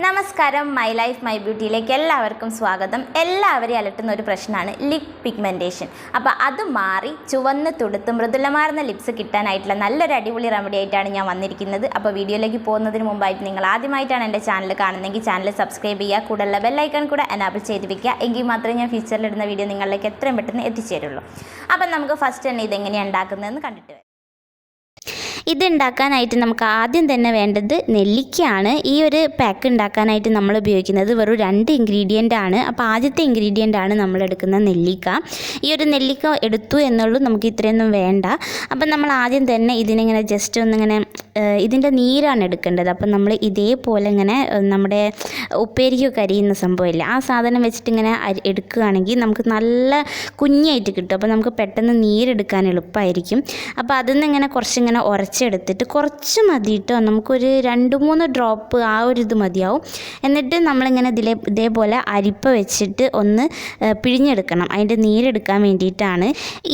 നമസ്കാരം, my life my ബ്യൂട്ടിയിലേക്ക് എല്ലാവർക്കും സ്വാഗതം. എല്ലാവരെയും അലട്ടുന്ന ഒരു പ്രശ്നമാണ് ലിപ് പിഗ്മെൻറ്റേഷൻ. അപ്പോൾ അത് മാറി ചുവന്ന് തുടുത്ത് മൃദുലമാർന്ന ലിപ്സ് കിട്ടാനായിട്ടുള്ള നല്ലൊരു അടിപൊളി റെമഡി ആയിട്ടാണ് ഞാൻ വന്നിരിക്കുന്നത്. അപ്പോൾ വീഡിയോയിലേക്ക് പോകുന്നതിന് മുമ്പായിട്ട് നിങ്ങൾ ആദ്യമായിട്ടാണ് എൻ്റെ ചാനൽ കാണുന്നതെങ്കിൽ ചാനൽ സബ്സ്ക്രൈബ് ചെയ്യുക, കൂടെയുള്ള ബെല്ലൈക്കൺ കൂടെ എനാബിൾ ചെയ്ത് വയ്ക്കുക. എങ്കിൽ മാത്രമേ ഞാൻ ഫ്യൂച്ചറിലിടുന്ന വീഡിയോ നിങ്ങളിലേക്ക് എത്രയും പെട്ടെന്ന് എത്തിച്ചേരുള്ളൂ. അപ്പം നമുക്ക് ഫസ്റ്റ് തന്നെ ഇതെങ്ങനെയാണ് ഉണ്ടാക്കുന്നതെന്ന് കണ്ടിട്ട് വരാം. ഇതുണ്ടാക്കാനായിട്ട് നമുക്ക് ആദ്യം തന്നെ വേണ്ടത് നെല്ലിക്കയാണ്. ഈ ഒരു പാക്ക് ഉണ്ടാക്കാനായിട്ട് നമ്മൾ ഉപയോഗിക്കുന്നത് വെറും 2 ഇൻഗ്രീഡിയൻ്റ് ആണ്. അപ്പോൾ ആദ്യത്തെ ഇൻഗ്രീഡിയൻ്റ് ആണ് നമ്മൾ എടുക്കുന്ന നെല്ലിക്ക. ഈ ഒരു നെല്ലിക്ക എടുത്തു എന്നുള്ളൂ, നമുക്ക് ഇത്രയൊന്നും വേണ്ട. അപ്പം നമ്മൾ ആദ്യം തന്നെ ഇതിനിങ്ങനെ ജസ്റ്റ് ഒന്നിങ്ങനെ ഇതിൻ്റെ നീരാണ് എടുക്കേണ്ടത്. അപ്പം നമ്മൾ ഇതേപോലെ ഇങ്ങനെ നമ്മുടെ ഉപ്പേരിക്കൊക്കെ അരിയുന്ന സംഭവമില്ല, ആ സാധനം വെച്ചിട്ട് ഇങ്ങനെ എടുക്കുകയാണെങ്കിൽ നമുക്ക് നല്ല കുഞ്ഞായിട്ട് കിട്ടും. അപ്പോൾ നമുക്ക് പെട്ടെന്ന് നീരെടുക്കാൻ എളുപ്പമായിരിക്കും. അപ്പോൾ അതിൽ നിന്ന് ഇങ്ങനെ കുറച്ചിങ്ങനെ ഉരച്ചെടുത്തിട്ട് കുറച്ച് മതി കേട്ടോ, നമുക്കൊരു 2-3 ഡ്രോപ്പ് ആ ഒരു ഇത് മതിയാവും. എന്നിട്ട് നമ്മളിങ്ങനെ ഇതേപോലെ അരിപ്പ വെച്ചിട്ട് ഒന്ന് പിഴിഞ്ഞെടുക്കണം, അതിൻ്റെ നീരെടുക്കാൻ വേണ്ടിയിട്ടാണ്.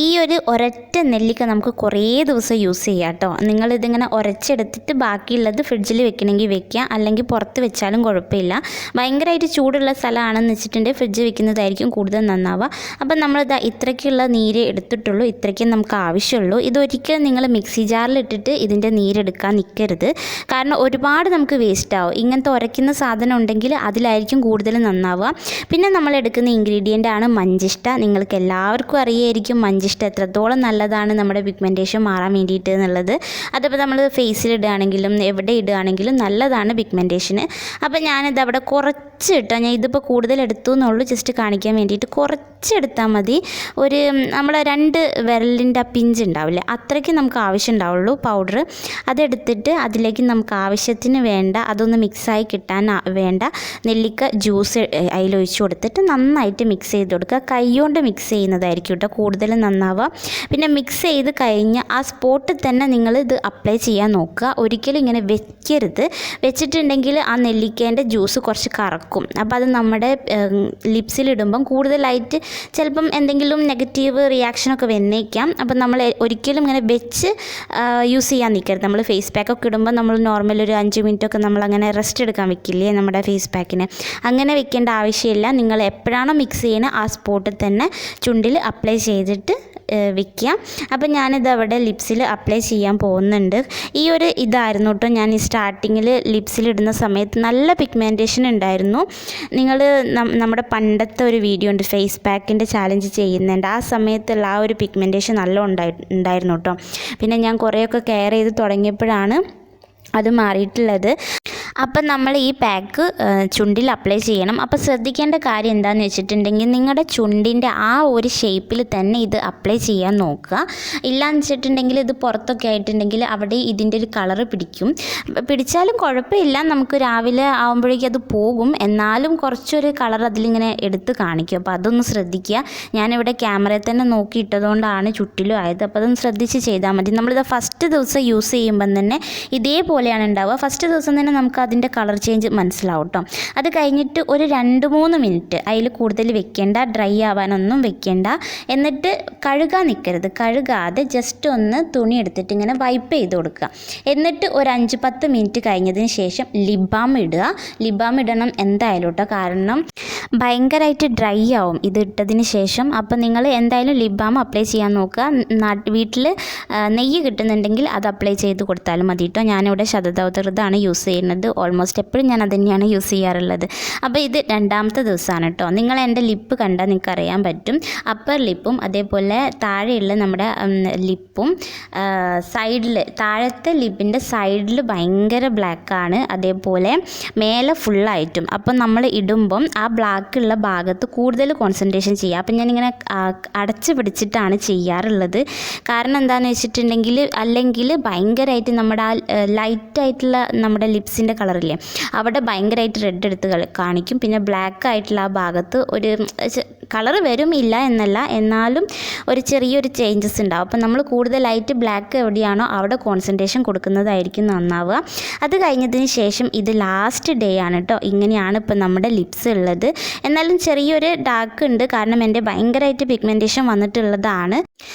ഈ ഒരു ഒരൊറ്റ നെല്ലിക്ക നമുക്ക് കുറേ ദിവസം യൂസ് ചെയ്യാം കേട്ടോ. നിങ്ങളിതിങ്ങനെ ഉരച്ചെടുത്തിട്ട് ബാക്കിയുള്ളത് ഫ്രിഡ്ജിൽ വെക്കണമെങ്കിൽ വെക്കുക, അല്ലെങ്കിൽ പുറത്ത് വെച്ചാലും കുഴപ്പമില്ല. ഭയങ്കരമായിട്ട് ചൂടുള്ള സ്ഥലമാണെന്ന് വെച്ചിട്ടുണ്ടെങ്കിൽ ഫ്രിഡ്ജ് വെക്കുന്നതായിരിക്കും കൂടുതൽ നന്നാവുക. അപ്പം നമ്മളിതാ ഇത്രയ്ക്കുള്ള നീര് എടുത്തിട്ടുള്ളൂ, ഇത്രയ്ക്ക് നമുക്ക് ആവശ്യമുള്ളൂ. ഇതൊരിക്കലും നിങ്ങൾ മിക്സി ജാറിലിട്ടിട്ട് ഇതിൻ്റെ നീരെടുക്കാൻ നിൽക്കരുത്, കാരണം ഒരുപാട് നമുക്ക് വേസ്റ്റ് ആവും. ഇങ്ങനത്തെ ഉരയ്ക്കുന്ന സാധനം ഉണ്ടെങ്കിൽ അതിലായിരിക്കും കൂടുതൽ നന്നാവുക. പിന്നെ നമ്മൾ എടുക്കുന്ന ഇൻഗ്രീഡിയൻ്റ് ആണ് മഞ്ചിഷ്ട. നിങ്ങൾക്ക് എല്ലാവർക്കും അറിയായിരിക്കും മഞ്ചിഷ്ട എത്രത്തോളം നല്ലതാണ് നമ്മുടെ പിഗ്മെൻറ്റേഷൻ മാറാൻ വേണ്ടിയിട്ട് എന്നുള്ളത്. അതിപ്പോൾ നമ്മൾ ഫേസിൽ ഇടുകയാണെങ്കിലും എവിടെ ഇടുകയാണെങ്കിലും നല്ലതാണ് പിഗ്മെൻറ്റേഷന്. അപ്പോൾ ഞാനിത് അവിടെ കുറച്ച് ഇട്ടോ, ഞാൻ ഇതിപ്പോൾ കൂടുതൽ എടുത്തു എന്നുള്ളൂ, ജസ്റ്റ് കാണിക്കാൻ വേണ്ടിയിട്ട് കുറച്ചെടുത്താൽ മതി. ഒരു നമ്മളെ 2 വിരലിൻ്റെ പിഞ്ച് ഉണ്ടാവില്ലേ, അത്രയ്ക്ക് നമുക്ക് ആവശ്യം ഉണ്ടാവുള്ളൂ പൗഡർ. അതെടുത്തിട്ട് അതിലേക്ക് നമുക്ക് ആവശ്യത്തിന് വേണ്ട, അതൊന്ന് മിക്സായി കിട്ടാൻ വേണ്ട നെല്ലിക്ക ജ്യൂസ് അതിലൊഴിച്ച് കൊടുത്തിട്ട് നന്നായിട്ട് മിക്സ് ചെയ്ത് കൊടുക്കുക. കൈകൊണ്ട് മിക്സ് ചെയ്യുന്നതായിരിക്കും കേട്ടോ കൂടുതൽ നന്നാവുക. പിന്നെ മിക്സ് ചെയ്ത് കഴിഞ്ഞ് ആ സ്പോട്ടിൽ തന്നെ നിങ്ങൾ ഇത് അപ്ലൈ ചെയ്യാൻ നോക്കുക. ഒരിക്കലും ഇങ്ങനെ വെക്കരുത്, വെച്ചിട്ടുണ്ടെങ്കിൽ ആ നെല്ലിക്കേൻ്റെ ജ്യൂസ് കുറച്ച് കറക്കും. അപ്പോൾ അത് നമ്മുടെ ലിപ്സിലിടുമ്പം കൂടുതലായിട്ട് ചിലപ്പം എന്തെങ്കിലും നെഗറ്റീവ് റിയാക്ഷനൊക്കെ വന്നേക്കാം. അപ്പം നമ്മൾ ഒരിക്കലും ഇങ്ങനെ വെച്ച് യൂസ് ചെയ്യാൻ നിൽക്കരുത്. നമ്മൾ ഫേസ് പാക്കൊക്കെ ഇടുമ്പോൾ നമ്മൾ നോർമൽ ഒരു 5 മിനിറ്റൊക്കെ നമ്മളങ്ങനെ റെസ്റ്റ് എടുക്കാൻ വെക്കില്ലേ നമ്മുടെ ഫേസ് പാക്കിന്, അങ്ങനെ വെക്കേണ്ട ആവശ്യമില്ല. നിങ്ങൾ എപ്പോഴാണോ മിക്സ് ചെയ്യുന്നത് ആ സ്പോട്ടിൽ തന്നെ ചുണ്ടിൽ അപ്ലൈ ചെയ്തിട്ട് വയ്ക്കുക. അപ്പം ഞാനിത് അവിടെ ലിപ്സിൽ അപ്ലൈ ചെയ്യാൻ പോകുന്നുണ്ട്. ഈ ഒരു ഇതായിരുന്നു കേട്ടോ ഞാൻ ഈ സ്റ്റാർട്ടിങ്ങിൽ ലിപ്സിലിടുന്ന സമയത്ത് നല്ല പിഗ്മെൻറ്റേഷൻ ഉണ്ടായിരുന്നു. നിങ്ങൾ നമ്മുടെ പണ്ടത്തെ ഒരു വീഡിയോ ഉണ്ട് ഫേസ് പാക്കിൻ്റെ ചാലഞ്ച് ചെയ്യുന്നുണ്ട്, ആ സമയത്തുള്ള ആ ഒരു പിഗ്മെൻറ്റേഷൻ നല്ല ഉണ്ടായിരുന്നു കേട്ടോ. പിന്നെ ഞാൻ കുറേയൊക്കെ കെയർ ചെയ്ത് തുടങ്ങിയപ്പോഴാണ് അത് മാറിയിട്ടുള്ളത്. അപ്പം നമ്മൾ ഈ പാക്ക് ചുണ്ടിൽ അപ്ലൈ ചെയ്യണം. അപ്പോൾ ശ്രദ്ധിക്കേണ്ട കാര്യം എന്താണെന്ന് വെച്ചിട്ടുണ്ടെങ്കിൽ നിങ്ങളുടെ ചുണ്ടിൻ്റെ ആ ഒരു ഷേപ്പിൽ തന്നെ ഇത് അപ്ലൈ ചെയ്യാൻ നോക്കുക. ഇല്ലയെന്ന് വെച്ചിട്ടുണ്ടെങ്കിൽ ഇത് പുറത്തൊക്കെ ആയിട്ടുണ്ടെങ്കിൽ അവിടെ ഇതിൻ്റെ ഒരു കളറ് പിടിച്ചാലും കുഴപ്പമില്ല, നമുക്ക് രാവിലെ ആകുമ്പോഴേക്കും അത് പോകും, എന്നാലും കുറച്ചൊരു കളർ അതിലിങ്ങനെ എടുത്ത് കാണിക്കും. അപ്പോൾ അതൊന്ന് ശ്രദ്ധിക്കുക. ഞാനിവിടെ ക്യാമറയിൽ തന്നെ നോക്കിയിട്ടതുകൊണ്ടാണ് ചുറ്റിലും ആയത്. അപ്പോൾ അതൊന്ന് ശ്രദ്ധിച്ച് ചെയ്താൽ മതി. നമ്മളിത് ഫസ്റ്റ് ദിവസം യൂസ് ചെയ്യുമ്പം തന്നെ ഇതേപോലെയാണ് ഉണ്ടാവുക. ഫസ്റ്റ് ദിവസം തന്നെ നമുക്ക് അതിൻ്റെ കളർ ചേഞ്ച് മനസ്സിലാവും കേട്ടോ. അത് കഴിഞ്ഞിട്ട് ഒരു 2-3 മിനിറ്റ് അതിൽ കൂടുതൽ വെക്കേണ്ട, ഡ്രൈ ആവാനൊന്നും വെക്കേണ്ട. എന്നിട്ട് കഴുകാൻ നിൽക്കരുത്, കഴുകാതെ ജസ്റ്റ് ഒന്ന് തുണി എടുത്തിട്ട് ഇങ്ങനെ വൈപ്പ് ചെയ്ത് കൊടുക്കുക. എന്നിട്ട് ഒരു 5-10 മിനിറ്റ് കഴിഞ്ഞതിന് ശേഷം ലിപ് ബാം ഇടുക. ലിപ് ബാം ഇടണം എന്തായാലും കേട്ടോ, കാരണം ഭയങ്കരമായിട്ട് ഡ്രൈ ആവും ഇത് ഇട്ടതിന് ശേഷം. അപ്പം നിങ്ങൾ എന്തായാലും ലിപ് ബാം അപ്ലൈ ചെയ്യാൻ നോക്കുക. വീട്ടിൽ നെയ്യ് കിട്ടുന്നുണ്ടെങ്കിൽ അത് അപ്ലൈ ചെയ്ത് കൊടുത്താലും മതി കേട്ടോ. ഞാനിവിടെ ശതദൗതൃതാണ് യൂസ് ചെയ്യുന്നത്, ഓൾമോസ്റ്റ് എപ്പോഴും ഞാൻ അത് തന്നെയാണ് യൂസ് ചെയ്യാറുള്ളത്. അപ്പോൾ ഇത് 2ാമത്തെ ദിവസമാണ് കേട്ടോ. നിങ്ങൾ എൻ്റെ ലിപ്പ് കണ്ടാൽ നിങ്ങൾക്ക് അറിയാൻ പറ്റും, അപ്പർ ലിപ്പും അതേപോലെ താഴെയുള്ള നമ്മുടെ ലിപ്പും സൈഡിൽ, താഴത്തെ ലിപ്പിൻ്റെ സൈഡിൽ ഭയങ്കര ബ്ലാക്കാണ്, അതേപോലെ മേലെ ഫുള്ളായിട്ടും. അപ്പം നമ്മൾ ഇടുമ്പം ആ ബ്ലാക്കുള്ള ഭാഗത്ത് കൂടുതൽ കോൺസെൻട്രേഷൻ ചെയ്യുക. അപ്പം ഞാനിങ്ങനെ അടച്ച് പിടിച്ചിട്ടാണ് ചെയ്യാറുള്ളത്. കാരണം എന്താണെന്ന് വെച്ചിട്ടുണ്ടെങ്കിൽ അല്ലെങ്കിൽ ഭയങ്കരമായിട്ട് നമ്മുടെ ആ ലൈറ്റായിട്ടുള്ള നമ്മുടെ ലിപ്സിൻ്റെ കളറില്ലേ അവിടെ ഭയങ്കരമായിട്ട് റെഡ് എടുത്ത് കാണിക്കും. പിന്നെ ബ്ലാക്ക് ആയിട്ടുള്ള ആ ഭാഗത്ത് ഒരു കളർ വരും, ഇല്ല എന്നല്ല, എന്നാലും ഒരു ചെറിയൊരു ചേഞ്ചസ് ഉണ്ടാവും. അപ്പം നമ്മൾ കൂടുതലായിട്ട് ബ്ലാക്ക് എവിടെയാണോ അവിടെ കോൺസെൻട്രേഷൻ കൊടുക്കുന്നതായിരിക്കും നന്നാവുക. അത് കഴിഞ്ഞതിന് ശേഷം ഇത് ലാസ്റ്റ് ഡേ ആണ് കേട്ടോ. ഇങ്ങനെയാണ് ഇപ്പം നമ്മുടെ ലിപ്സ് ഉള്ളത്. എന്നാലും ചെറിയൊരു ഡാർക്ക് ഉണ്ട്, കാരണം എൻ്റെ ഭയങ്കരമായിട്ട് പിഗ്മെൻറ്റേഷൻ വന്നിട്ടുള്ളതാണ്.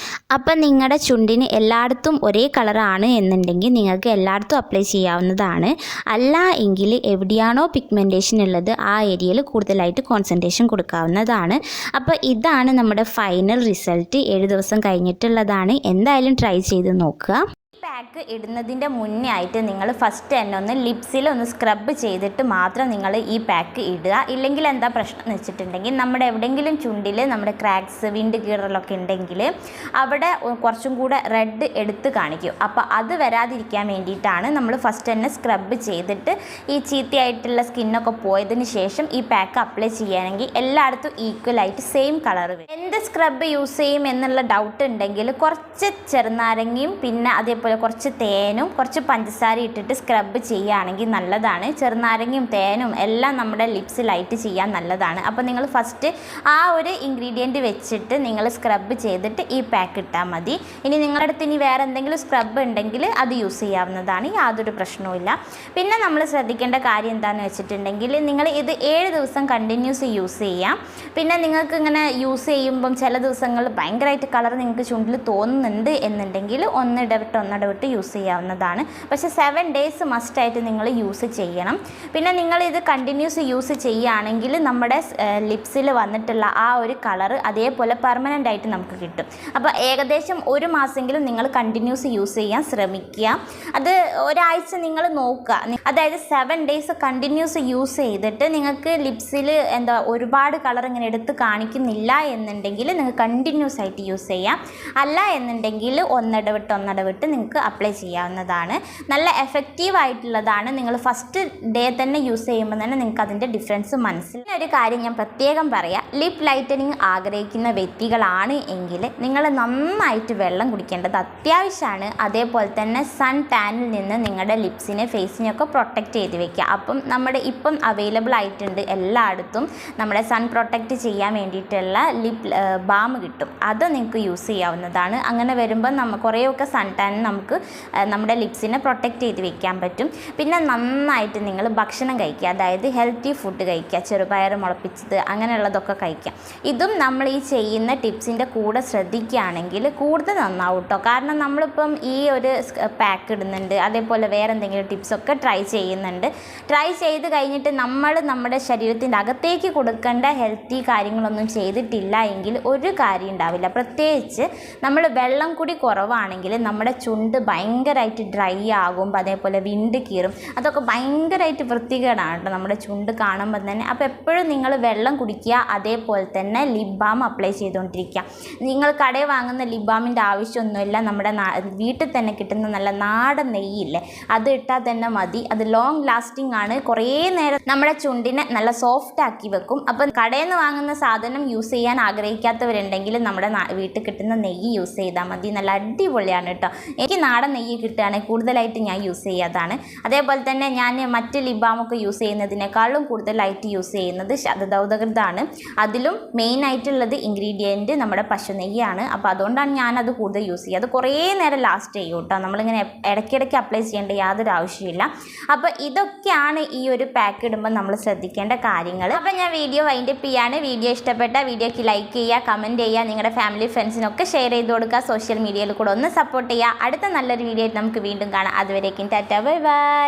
അപ്പം നിങ്ങളുടെ ചുണ്ടിന് എല്ലായിടത്തും ഒരേ കളറാണ് എന്നുണ്ടെങ്കിൽ നിങ്ങൾക്ക് എല്ലായിടത്തും അപ്ലൈ ചെയ്യാവുന്നതാണ്. അല്ല എങ്കിൽ എവിടെയാണോ പിഗ്മെൻറ്റേഷൻ ഉള്ളത് ആ ഏരിയയിൽ കൂടുതലായിട്ട് കോൺസെൻട്രേഷൻ കൊടുക്കാവുന്നതാണ്. അപ്പോൾ ഇതാണ് നമ്മുടെ ഫൈനൽ റിസൾട്ട്. 7 ദിവസം കഴിഞ്ഞിട്ടുള്ളതാണ്. എന്തായാലും ട്രൈ ചെയ്ത് നോക്കുക. പാക്ക് ഇടുന്നതിൻ്റെ മുന്നേ ആയിട്ട് നിങ്ങൾ ഫസ്റ്റ് തന്നെ ഒന്ന് ലിപ്സിൽ ഒന്ന് സ്ക്രബ് ചെയ്തിട്ട് മാത്രം നിങ്ങൾ ഈ പാക്ക് ഇടുക. ഇല്ലെങ്കിൽ എന്താ പ്രശ്നം എന്ന് വെച്ചിട്ടുണ്ടെങ്കിൽ നമ്മുടെ എവിടെയെങ്കിലും ചുണ്ടിൽ നമ്മുടെ ക്രാക്സ് വിണ്ട് കീറലൊക്കെ ഉണ്ടെങ്കിൽ അവിടെ കുറച്ചും കൂടെ റെഡ് എടുത്ത് കാണിക്കും. അപ്പോൾ അത് വരാതിരിക്കാൻ വേണ്ടിയിട്ടാണ് നമ്മൾ ഫസ്റ്റ് തന്നെ സ്ക്രബ് ചെയ്തിട്ട് ഈ ചീത്തയായിട്ടുള്ള സ്കിന്നൊക്കെ പോയതിന് ശേഷം ഈ പാക്ക് അപ്ലൈ ചെയ്യുകയാണെങ്കിൽ എല്ലായിടത്തും ഈക്വലായിട്ട് സെയിം കളർ വരും. എന്ത് സ്ക്രബ് യൂസ് ചെയ്യും എന്നുള്ള ഡൗട്ട് ഉണ്ടെങ്കിൽ കുറച്ച് ചെറുനാരങ്ങയും പിന്നെ അതേപോലെ കുറച്ച് തേനും കുറച്ച് പഞ്ചസാര ഇട്ടിട്ട് സ്ക്രബ് ചെയ്യുകയാണെങ്കിൽ നല്ലതാണ്. ചെറുനാരങ്ങയും തേനും എല്ലാം നമ്മുടെ ലിപ്സിലായിട്ട് ചെയ്യാൻ നല്ലതാണ്. അപ്പോൾ നിങ്ങൾ ഫസ്റ്റ് ആ ഒരു ഇൻഗ്രീഡിയൻറ്റ് വെച്ചിട്ട് നിങ്ങൾ സ്ക്രബ് ചെയ്തിട്ട് ഈ പാക്ക് ഇട്ടാൽ മതി. ഇനി നിങ്ങളുടെ അടുത്ത് ഇനി വേറെ എന്തെങ്കിലും സ്ക്രബ് ഉണ്ടെങ്കിൽ അത് യൂസ് ചെയ്യാവുന്നതാണ്, യാതൊരു പ്രശ്നവുമില്ല. പിന്നെ നമ്മൾ ശ്രദ്ധിക്കേണ്ട കാര്യം എന്താണെന്ന് വെച്ചിട്ടുണ്ടെങ്കിൽ നിങ്ങൾ ഇത് 7 ദിവസം കണ്ടിന്യൂസ് യൂസ് ചെയ്യാം. പിന്നെ നിങ്ങൾക്ക് ഇങ്ങനെ യൂസ് ചെയ്യുമ്പം ചില ദിവസങ്ങളിൽ ഭയങ്കരമായിട്ട് കളർ നിങ്ങൾക്ക് ചുണ്ടിൽ തോന്നുന്നുണ്ട് എന്നുണ്ടെങ്കിൽ ഒന്നിടവിട്ട് യൂസ് ചെയ്യാവുന്നതാണ്. പക്ഷേ 7 ഡേയ്സ് മസ്റ്റായിട്ട് നിങ്ങൾ യൂസ് ചെയ്യണം. പിന്നെ നിങ്ങളിത് കണ്ടിന്യൂസ് യൂസ് ചെയ്യുകയാണെങ്കിൽ നമ്മുടെ ലിപ്സിൽ വന്നിട്ടുള്ള ആ ഒരു കളർ അതേപോലെ പെർമനൻ്റ് ആയിട്ട് നമുക്ക് കിട്ടും. അപ്പോൾ ഏകദേശം 1 മാസമെങ്കിലും നിങ്ങൾ കണ്ടിന്യൂസ് യൂസ് ചെയ്യാൻ ശ്രമിക്കുക. അത് ഒരാഴ്ച നിങ്ങൾ നോക്കുക. അതായത് 7 ഡേയ്സ് കണ്ടിന്യൂസ് യൂസ് ചെയ്തിട്ട് നിങ്ങൾക്ക് ലിപ്സിൽ ഒരുപാട് കളർ ഇങ്ങനെ എടുത്ത് കാണിക്കുന്നില്ല എന്നുണ്ടെങ്കിൽ നിങ്ങൾക്ക് കണ്ടിന്യൂസ് ആയിട്ട് യൂസ് ചെയ്യാം. അല്ല എന്നുണ്ടെങ്കിൽ ഒന്നിടവിട്ട് നിങ്ങൾക്ക് അപ്ലൈ ചെയ്യാവുന്നതാണ്. നല്ല എഫക്റ്റീവ് ആയിട്ടുള്ളതാണ്. നിങ്ങൾ ഫസ്റ്റ് ഡേ തന്നെ യൂസ് ചെയ്യുമ്പോൾ തന്നെ നിങ്ങൾക്ക് അതിൻ്റെ ഡിഫറൻസ് മനസ്സിലാവും. ഒരു കാര്യം ഞാൻ പ്രത്യേകം പറയാം, ലിപ് ലൈറ്റനിങ് ആഗ്രഹിക്കുന്ന വ്യക്തികളാണ് എങ്കിൽ നിങ്ങൾ നന്നായിട്ട് വെള്ളം കുടിക്കേണ്ടത് അത്യാവശ്യമാണ്. അതേപോലെ തന്നെ സൺ ടാനിൽ നിന്ന് നിങ്ങളുടെ ലിപ്സിനെ ഫേസിനെയൊക്കെ പ്രൊട്ടക്റ്റ് ചെയ്ത് വെക്കുക. അപ്പം ഇപ്പം അവൈലബിൾ ആയിട്ടുണ്ട് എല്ലായിടത്തും നമ്മുടെ സൺ പ്രൊട്ടക്റ്റ് ചെയ്യാൻ വേണ്ടിയിട്ടുള്ള ലിപ് ബാം കിട്ടും. അത് നിങ്ങൾക്ക് യൂസ് ചെയ്യാവുന്നതാണ്. അങ്ങനെ വരുമ്പോൾ കുറേയൊക്കെ സൺ ടാൻ നമുക്ക് നമ്മുടെ ലിപ്സിനെ പ്രൊട്ടക്റ്റ് ചെയ്ത് വെക്കാൻ പറ്റും. പിന്നെ നന്നായിട്ട് നിങ്ങൾ ഭക്ഷണം കഴിക്കുക, അതായത് ഹെൽത്തി ഫുഡ് കഴിക്കുക, ചെറുപയർ മുളപ്പിച്ചത് അങ്ങനെയുള്ളതൊക്കെ കഴിക്കുക. ഇതും നമ്മൾ ഈ ചെയ്യുന്ന ടിപ്സിൻ്റെ കൂടെ ശ്രദ്ധിക്കുകയാണെങ്കിൽ കൂടുതൽ നന്നാവും കേട്ടോ. കാരണം നമ്മളിപ്പം ഈ ഒരു പാക്ക് ഇടുന്നുണ്ട്, അതേപോലെ വേറെ എന്തെങ്കിലും ടിപ്സൊക്കെ ട്രൈ ചെയ്യുന്നുണ്ട്. ട്രൈ ചെയ്ത് കഴിഞ്ഞിട്ട് നമ്മുടെ ശരീരത്തിൻ്റെ അകത്തേക്ക് കൊടുക്കേണ്ട ഹെൽത്തി കാര്യങ്ങളൊന്നും ചെയ്തിട്ടില്ല എങ്കിൽ ഒരു കാര്യം ഉണ്ടാവില്ല. പ്രത്യേകിച്ച് നമ്മൾ വെള്ളം കൂടി കുറവാണെങ്കിൽ നമ്മുടെ ചുണ്ട് ഭയങ്കരമായിട്ട് ഡ്രൈ ആകും, അതേപോലെ വിണ്ട് കീറും. അതൊക്കെ ഭയങ്കരമായിട്ട് വൃത്തികേടാണ് കേട്ടോ നമ്മുടെ ചുണ്ട് കാണുമ്പോൾ തന്നെ. അപ്പോൾ എപ്പോഴും നിങ്ങൾ വെള്ളം കുടിക്കുക, അതേപോലെ തന്നെ ലിപ് ബാം അപ്ലൈ ചെയ്തുകൊണ്ടിരിക്കുക. നിങ്ങൾ കടയിൽ വാങ്ങുന്ന ലിപ് ബാമിൻ്റെ ആവശ്യമൊന്നുമില്ല. നമ്മുടെ വീട്ടിൽ തന്നെ കിട്ടുന്ന നല്ല നാടൻ നെയ്യില്ലേ, അത് ഇട്ടാൽ തന്നെ മതി. അത് ലോങ് ലാസ്റ്റിംഗ് ആണ്. കുറേ നേരം നമ്മുടെ ചുണ്ടിനെ നല്ല സോഫ്റ്റ് ആക്കി വെക്കും. അപ്പം കടയിൽ നിന്ന് വാങ്ങുന്ന സാധനം യൂസ് ചെയ്യാൻ ആഗ്രഹിക്കാത്തവരുണ്ടെങ്കിൽ നമ്മുടെ വീട്ടിൽ കിട്ടുന്ന നെയ്യ് യൂസ് ചെയ്താൽ മതി. നല്ല അടിപൊളിയാണ് കേട്ടോ. എനിക്ക് നാടൻ നെയ്യ് കിട്ടുകയാണെങ്കിൽ കൂടുതലായിട്ട് ഞാൻ യൂസ് ചെയ്യാതാണ്. അതേപോലെ തന്നെ ഞാൻ മറ്റ് ലിപ് ബാമൊക്കെ യൂസ് ചെയ്യുന്നതിനേക്കാളും കൂടുതലായിട്ട് യൂസ് ചെയ്യുന്നത് ശതദൗതകൃതാണ്. അതിലും മെയിനായിട്ടുള്ളത് ഇൻഗ്രീഡിയൻറ്റ് നമ്മുടെ പശു നെയ്യാണ്. അപ്പോൾ അതുകൊണ്ടാണ് ഞാനത് കൂടുതൽ യൂസ് ചെയ്യുക. അത് കുറേ നേരം ലാസ്റ്റ് ചെയ്യും കേട്ടോ. നമ്മളിങ്ങനെ ഇടയ്ക്കിടയ്ക്ക് അപ്ലൈ ചെയ്യേണ്ട യാതൊരു ആവശ്യമില്ല. അപ്പോൾ ഇതൊക്കെയാണ് ഈ ഒരു പാക്ക് ഇടുമ്പോൾ നമ്മൾ ശ്രദ്ധിക്കേണ്ട കാര്യങ്ങൾ. അപ്പോൾ ഞാൻ വീഡിയോ വൈൻഡപ്പ് ചെയ്യാണ്. വീഡിയോ ഇഷ്ടപ്പെട്ട വീഡിയോക്ക് ലൈക്ക് ചെയ്യുക, കമൻറ്റ് ചെയ്യുക, നിങ്ങളുടെ ഫാമിലി ഫ്രണ്ട്സിനൊക്കെ ഷെയർ ചെയ്ത് കൊടുക്കുക. സോഷ്യൽ മീഡിയയിൽ കൂടെ ഒന്ന് സപ്പോർട്ട് ചെയ്യുക. അടുത്ത നല്ലൊരു വീഡിയോ ആയിട്ട് നമുക്ക് വീണ്ടും കാണാം. അതുവരേക്കും ടാറ്റ, ബൈ ബൈ.